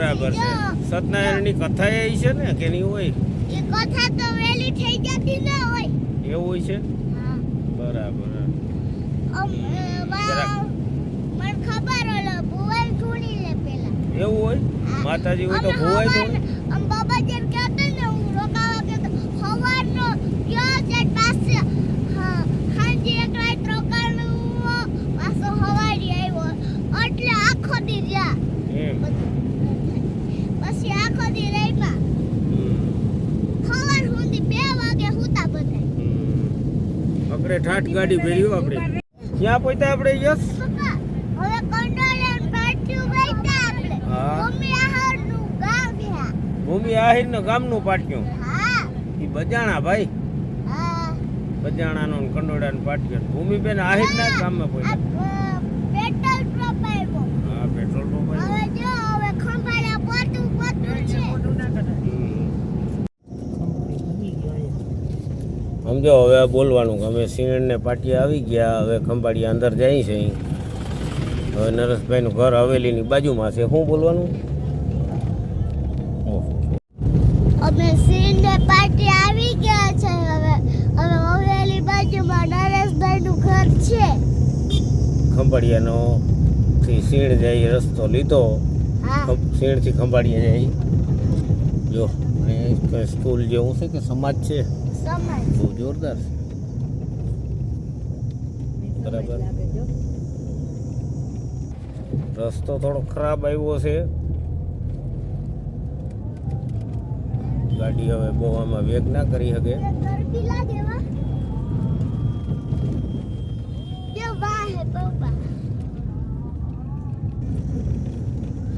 બરાબર છે. સત્યનારાયણની કથા એ છે ને કે નહીં હોય? એ કથા તો વેલી થઈ જતી ન હોય. એવું હોય છે? હા. બરાબર. મને ખબર ઓલો ભુવાઈ ધૂણી લે પેલા. એવું હોય? માતાજી હોય તો ભુવાઈ ધૂણી? બાબા જેમ કહેતો ને હું રોકાવા ગયો તો સવારનો ગયો છે પાસે. હા હાંજે એક રાત રોકાણું પાછો સવારે આવ્યો એટલે આખો દી રહ્યા. પછી આખો દી રહીમાં સવાર સુધી 2 વાગે હુતા બધા. આપણે ઠાઠ ગાડી ભેળ્યો આપણે. ક્યાં પહોંચ્યા આપણે? યસ હવે કંડોલન પાટ્યું બેઠા આપણે. મમ્મી આહારનું ગામ ગયા. ભૂમિ આહિરનું ગામનું પાટ્યું. હા ઈ બજાણા ભાઈ. હા બજાણાનું કંડોડાનું પાટ્યું. ભૂમિબેન આહિરના ગામમાં પહોંચ્યા. પેટ્રોલ પંપ આવ્યો. હા પેટ્રોલ પંપ હવે જો હવે ખંભાળા પોતું છે. સમજો હવે બોલવાનું કે અમે સિંહણને પાટિયા આવી ગયા. હવે ખંભાળિયા અંદર જાય છે. હવે નરેશભાઈનું ઘર હવેલીની બાજુમાં છે. શું બોલવાનું? અમે સિંહને પાટી આવી ગયા છે. હવે હવેલી બાજુમાં નરેશભાઈનું ઘર છે. ખંભાળિયાનો થી સિંહ જાય રસ્તો લીધો. હા સિંહથી ખંભાળિયા જાય. જો અહીં સ્કૂલ જેવું છે કે સમાજ છે? સમજ બહુ જોરદાર છે. બરાબર. રસ્તો થોડો ખરાબ આવ્યો છે. ગાડી હવે બહુ આમાં વેગ ના કરી શકે. ગરબી લાગે વા જે વાહ હે બાબા.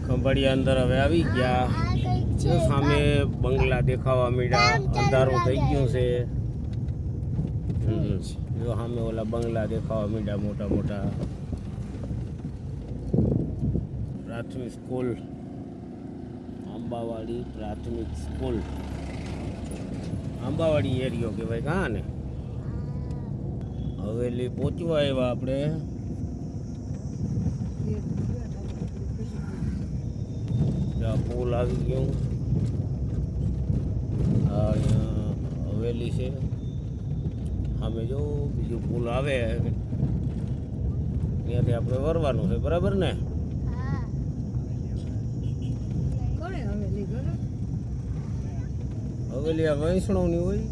ખંભાળિયા અંદર હવે આવી ગયા. આ કઈક છે. જો સામે બંગલા દેખાવા માંડ્યા. અંધારું થઈ ગયું છે. જો સામે ઓલા બંગલા દેખાવા માંડ્યા મોટા મોટા. પ્રાથમિક સ્કૂલ, આંબાવાડી પ્રાથમિક સ્કૂલ. આંબાવાડી એરિયો કહેવાય. કાં ને હવેલી પહોંચવા આવ્યા આપણે. પુલ આવી ગયું. અહીંયા હવેલી છે. સામે જો બીજું પુલ આવે ત્યાંથી આપણે વરવાનું છે. બરાબર ને? હા હવેલી આ વૈષ્ણવની હોય.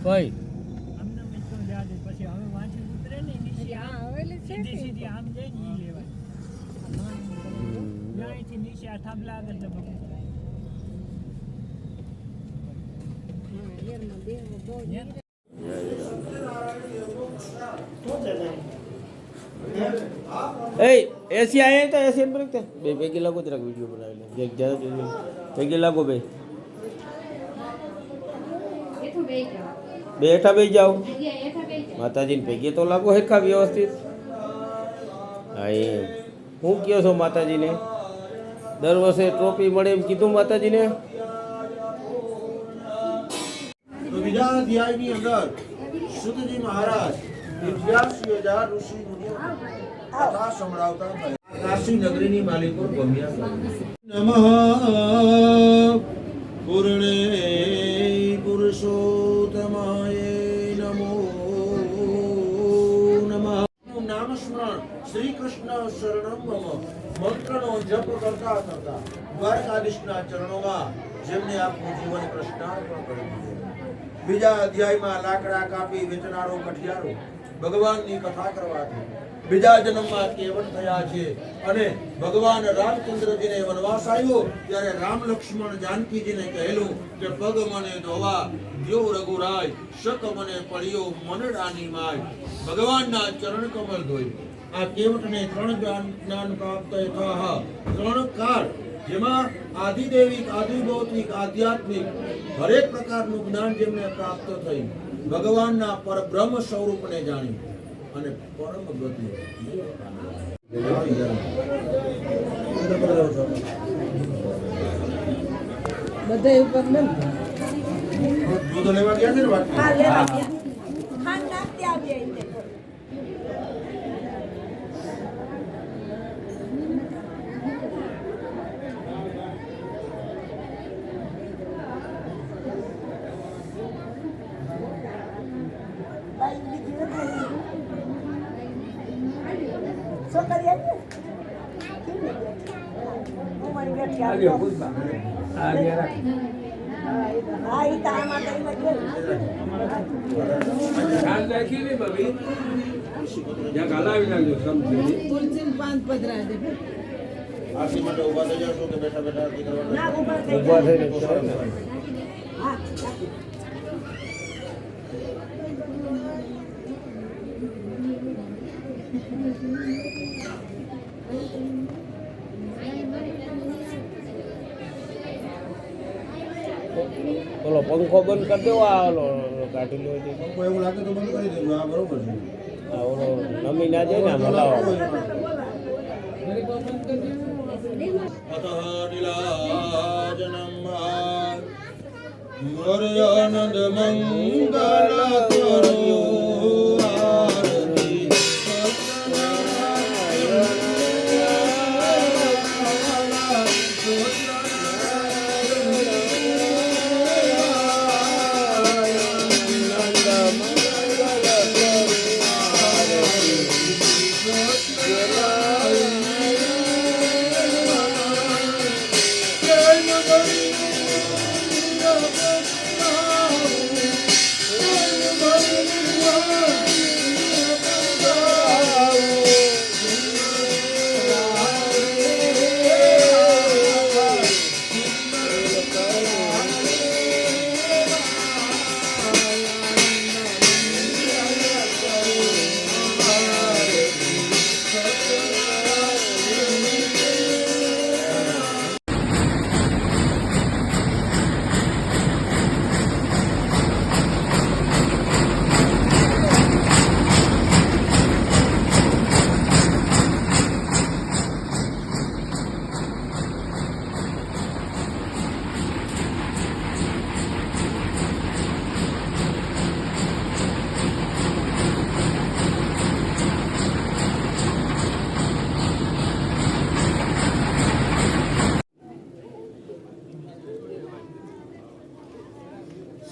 કઈ એસી આયા તો એસી પર બે ભેગી લાગો જરાક વિડીયો બનાવી લે. ભેગી લાગો ભાઈ. બેઠા બેસી જાઓ. માતાજીને ભેગી તો લાગો હેરખા વ્યવસ્થિત. હા એમ હું કહો છો માતાજીને? દર વર્ષે ટ્રોફી મળે એમ કીધું માતાજીને. બીજા અધ્યાયની અંદર સુતજી મહારાજ 88,000 ઋષિ મુનિઓ કથા સંભળાવતા કાશી નગરીની માલિકો ગમ્યા. નમઃ પૂર્ણે પુરુષોત્તમાય નમો નમઃ. નામ સ્મરણ શ્રી કૃષ્ણ શરણમ મમ મંત્રનો જપ કરતા કરતા દ્વારકાધીશના ચરણોમાં જેમને આપનું જીવન કૃષ્ણાર્પણ કરી દીધું. બીજા અધ્યાયમાં લાકડા કાપી વેચનારો કઠિયારો ભગવાનની કથા કરવાથી બીજા જન્મમાં કેવટ થયા છે. અને ભગવાન રામચંદ્રજીને વનવાસ આવ્યો ત્યારે રામ લક્ષ્મણ જાનકીજીને કહેલું કે પગ મને ધોવા દ્યો રઘુરાય, શક મને પડ્યો મનડાની માય. ભગવાનના ચરણ કમળ ધોઈ આ કેવટને 3 જ્ઞાન પ્રાપ્ત થયા. 3 કાળ જેમાં આદિદેવિક, આદિભૌતિક, આધ્યાત્મિક હરેક પ્રકારનું જ્ઞાન જેમને પ્રાપ્ત થઈ ભગવાનના પરબ્રહ્મ સ્વરૂપને જાણી અને પરમ ગતિ. બધા ઉપર ને દૂધ લેવા ગયા છે ને વાત. હા લેવા ગયા. હા નાખતી આવી તુલસીને પાંચ પધરા દે આરતી માટે ઊભા થઈ જાઓ છો કે બેઠા બેઠા આરતી કરવાના? ઊભા થઈને કરે ને. ઓલો પંખો બંધ કરી દેવો આ ઓલો કાઢી લો છે. કોઈ એવું લાગે તો બંધ કરી દેજો. આ બરોબર છે. આ ઓલો નમી ના જાય ને આમ હલાવવા. અતઃ નીલાજનમ મર્યાનંદ મંગલ કરો આરતી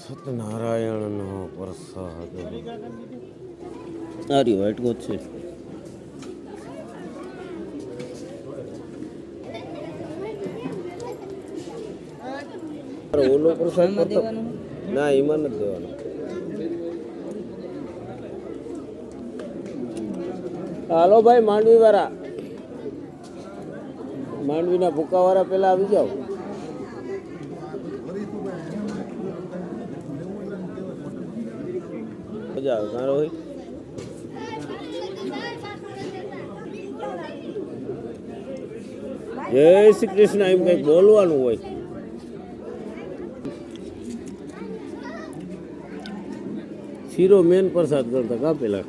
સત્યનારાયણનો પ્રસાદ આરી વાઈટ ગોત છે. ઓલો પ્રસાદ કરતો ના એમાં નથી દેવાનો. હાલો ભાઈ માંડવી વાળા, માંડવીના ભૂકા વાળા પેલા આવી જાઓ. મજા આવે કારો હોય. જય શ્રી કૃષ્ણ એમ કંઈક બોલવાનું હોય. શીરો મેન પ્રસાદ કરતા કા પેલા